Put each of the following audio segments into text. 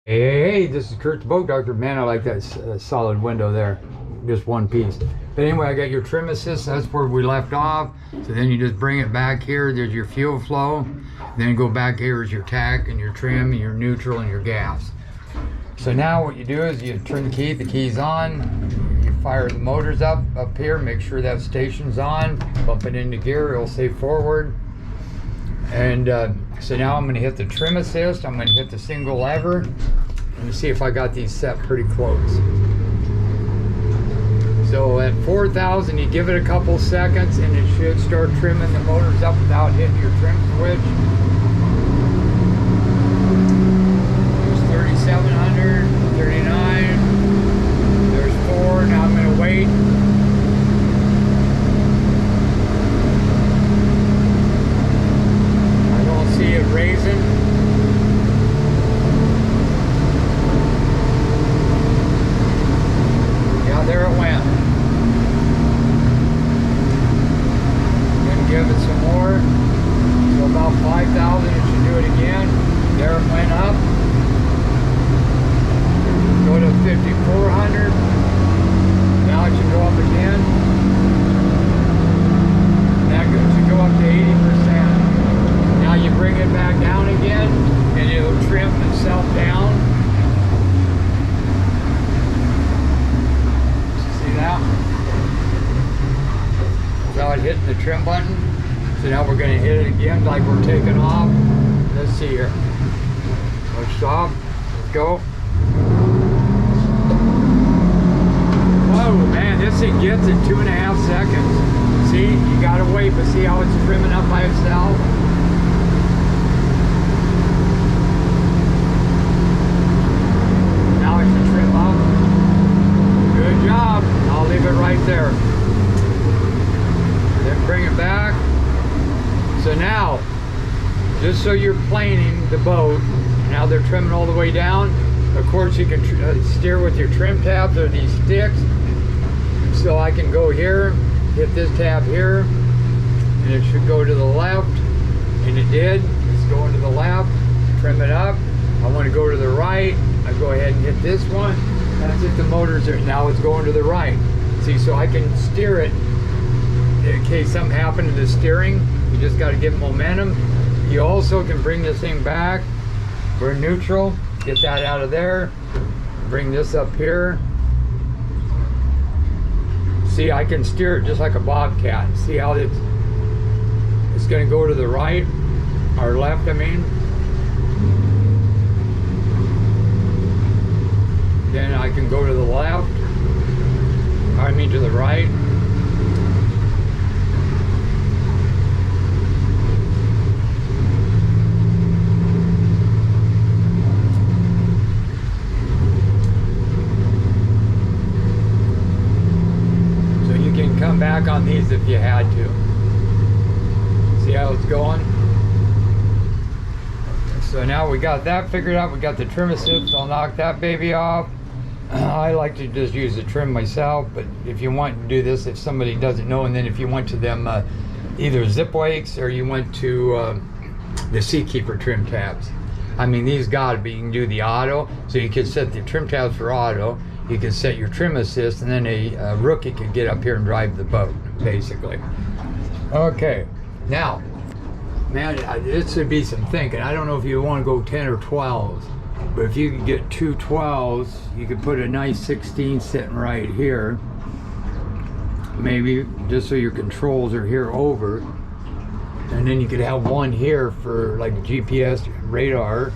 Hey, this is Kurt's Boat Doctor. Man, I like that solid window there. Just one piece. But anyway, I got your trim assist. That's where we left off. So then you just bring it back here. There's your fuel flow. Then go back here is your tack and your trim and your neutral and your gas. So now what you do is you turn the key. The key's on. You fire the motors up here. Make sure that station's on. Bump it into gear. It'll say forward. And so now I'm going to hit the trim assist. I'm going to hit the single lever and see if I got these set pretty close. So at 4,000, you give it a couple seconds and it should start trimming the motors up without hitting your trim switch. There's 3,700, 39, there's 4. Now I'm going to wait. See it raising. Yeah, there it went. Then give it some more. So about 5,000, it should do it again. There it went up. Go to 5,400. Now it should go up again. That should go up to 80%. Now you bring it back down again and it'll trim itself down. See that? Without hitting the trim button. So now we're going to hit it again like we're taking off. Let's see here. Let's stop. Let's go. Whoa, man, this thing gets in 2.5 seconds. See, you got to wait, but see how it's trimming up by itself? Good job. I'll leave it right there. Then bring it back. So now, just so you're planing the boat, now they're trimming all the way down. Of course, you can steer with your trim tabs or these sticks. So I can go here, hit this tab here, and it should go to the left. And it did. It's going to the left. Trim it up. I want to go to the right. I go ahead and hit this one. That's it, the motors are, now it's going to the right. See, so I can steer it in case something happened to the steering. You just got to get momentum. You also can bring this thing back. We're neutral. Get that out of there. Bring this up here. See, I can steer it just like a bobcat. See how it's going to go to the right, or left, I mean. Then I can go to the left, I mean to the right. So you can come back on these if you had to. See how it's going? So now we got that figured out. We got the trim assist. I'll knock that baby off. I like to just use the trim myself, but if you want to do this, if somebody doesn't know, and then if you went to them either zip wakes or you went to the Seakeeper trim tabs. I mean, these gotta be, you can do the auto, so you could set the trim tabs for auto, you could set your trim assist, and then a rookie could get up here and drive the boat, basically. Okay, now, man, this would be some thinking. I don't know if you want to go 10 or 12s. But if you could get 2 12s, you could put a nice 16 sitting right here. Maybe just so your controls are here over. And then you could have one here for like GPS radar.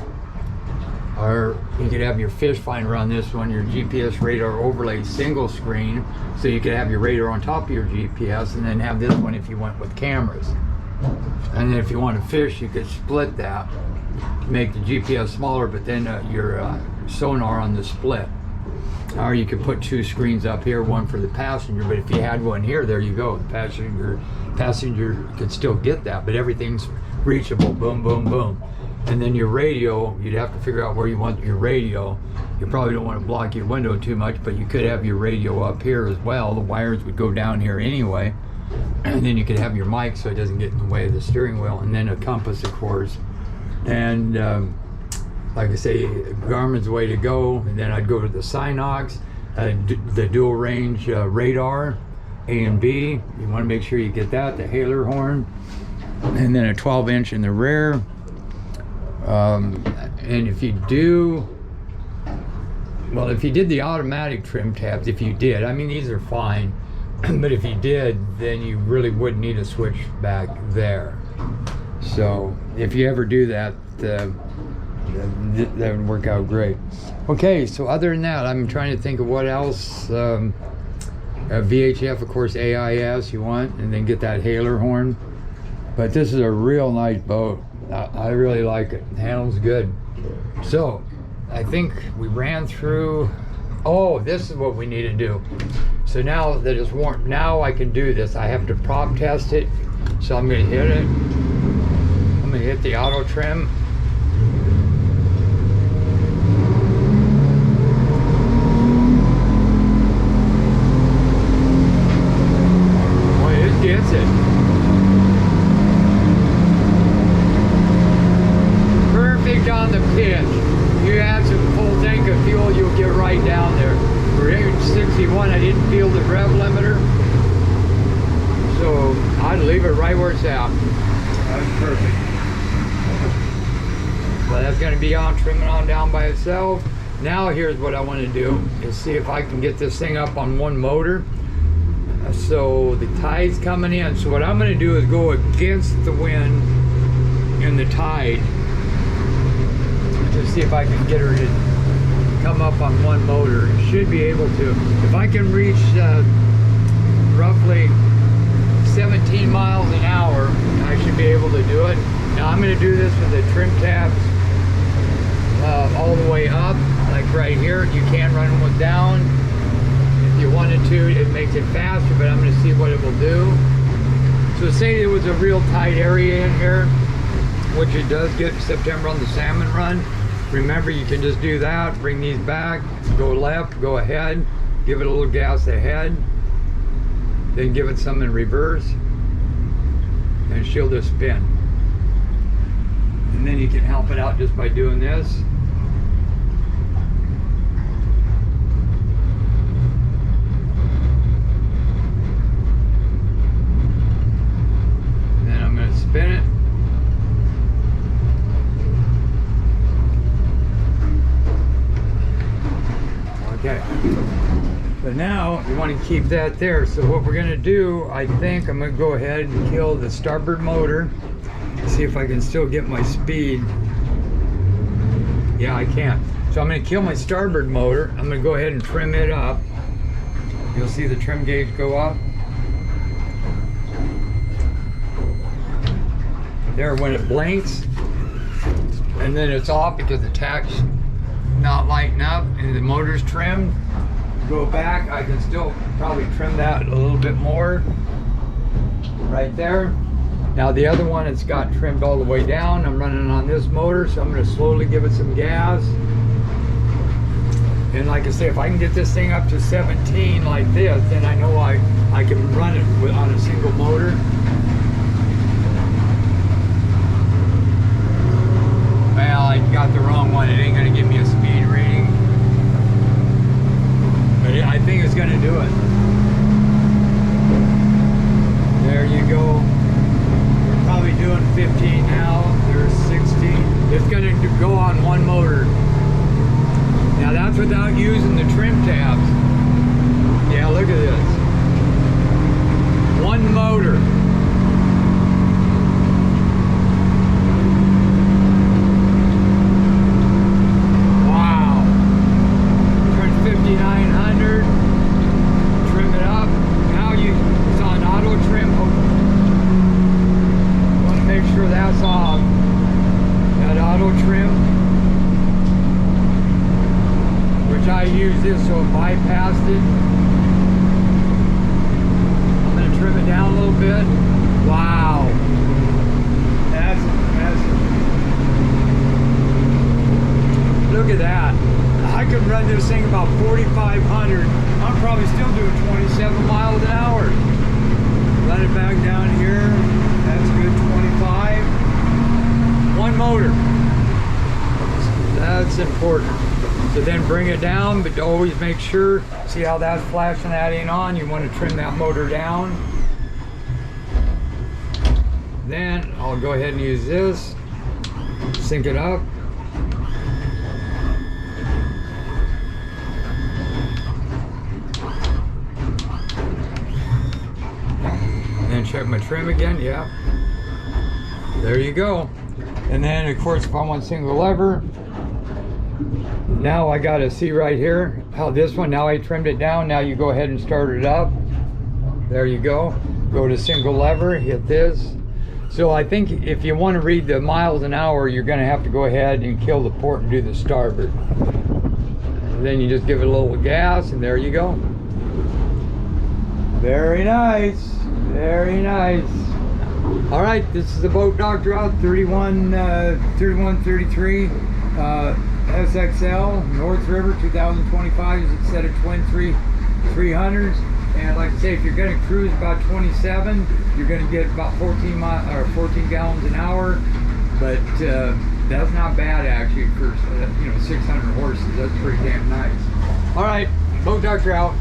Or you could have your fish finder on this one, your GPS radar overlay single screen. So you could have your radar on top of your GPS and then have this one if you went with cameras. And then if you want to fish, you could split that. Make the GPS smaller, but then your sonar on the split. Or you could put 2 screens up here, one for the passenger, but if you had one here, there you go. The passenger could still get that, but everything's reachable, boom, boom, boom. And then your radio, you'd have to figure out where you want your radio. You probably don't want to block your window too much, but you could have your radio up here as well. The wires would go down here anyway. And then you could have your mic so it doesn't get in the way of the steering wheel, and then a compass, of course. And like I say, Garmin's the way to go. And then I'd go to the Synox, the dual range radar, A and B. You want to make sure you get that, the hailer horn, and then a 12-inch in the rear. And if you do, well, if you did the automatic trim tabs, if you did, I mean, these are fine, but if you did, then you really would need a switch back there. So if you ever do that, that would work out great. Okay, so other than that, I'm trying to think of what else. VHF, of course, AIS you want, and then get that hailer horn. But this is a real nice boat. I really like it. Handles good. So I think we ran through. Oh, this is what we need to do. So now that it's warm, now I can do this. I have to prop test it. So I'm going to hit it. I'm going to hit the auto trim. Boy, it gets it. Perfect on the pitch. You add some full tank of fuel, you'll get right down there. For 61, I didn't feel the rev limiter, so I'd leave it right where it's at. That's perfect. Well, that's going to be on, trimming on down by itself. Now here's what I want to do, is see if I can get this thing up on one motor. So the tide's coming in, so what I'm going to do is go against the wind and the tide to see if I can get her to come up on one motor. It should be able to. If I can reach roughly 17 miles an hour, I should be able to do it. Now I'm going to do this with the trim tabs all the way up, like right here. You can run them down if you wanted to. It makes it faster, but I'm going to see what it will do. So say it was a real tight area in here, which it does get in September on the salmon run. Remember, you can just do that, bring these back, go left, go ahead, give it a little gas ahead, then give it some in reverse, and she'll just spin. And then you can help it out just by doing this. And then I'm going to spin it. Okay, but now you want to keep that there. So what we're going to do, I think I'm going to go ahead and kill the starboard motor, see if I can still get my speed. Yeah, I can. So I'm going to kill my starboard motor. I'm going to go ahead and trim it up. You'll see the trim gauge go up. There, when it blinks, and then it's off because the tack's not lighting up and the motor's trimmed. Go back, I can still probably trim that a little bit more right there. Now the other one, it's got trimmed all the way down. I'm running on this motor, so I'm going to slowly give it some gas. And like I say, if I can get this thing up to 17 like this, then I know I can run it on a single motor. Well, I got the wrong one. It ain't going to give me a speed reading. But I think it's going to do it. There you go. We're probably doing 15 now. There's 16. It's going to go on one motor. Now that's without using the trim tabs. Yeah, look at this. One motor. Wow. Turn 5900. Trim it up. Now it's on auto trim. Want to make sure that's off. That auto trim. I use this so it bypassed it. I'm going to trim it down a little bit. Wow. That's look at that. I could run this thing about 4,500. I'm probably still doing 27 miles an hour. Run it back down here. That's good, 25. One motor. That's important. So then bring it down, but always make sure, see how that's flashing, that ain't on. You want to trim that motor down. Then I'll go ahead and use this, sync it up. And then check my trim again, yeah. There you go. And then of course if I want single lever, now I gotta see right here how this one, now I trimmed it down, now you go ahead and start it up. There you go. Go to single lever, hit this. So I think if you want to read the miles an hour, you're going to have to go ahead and kill the port and do the starboard. And then you just give it a little gas, and there you go. Very nice, very nice. All right, this is the boat doctor out 3133 SXL North River 2025 is a set of twin 300s. And like I say, if you're going to cruise about 27, you're going to get about 14 gallons an hour. But that's not bad actually for 600 horses. That's pretty damn nice. All right, boat doctor out.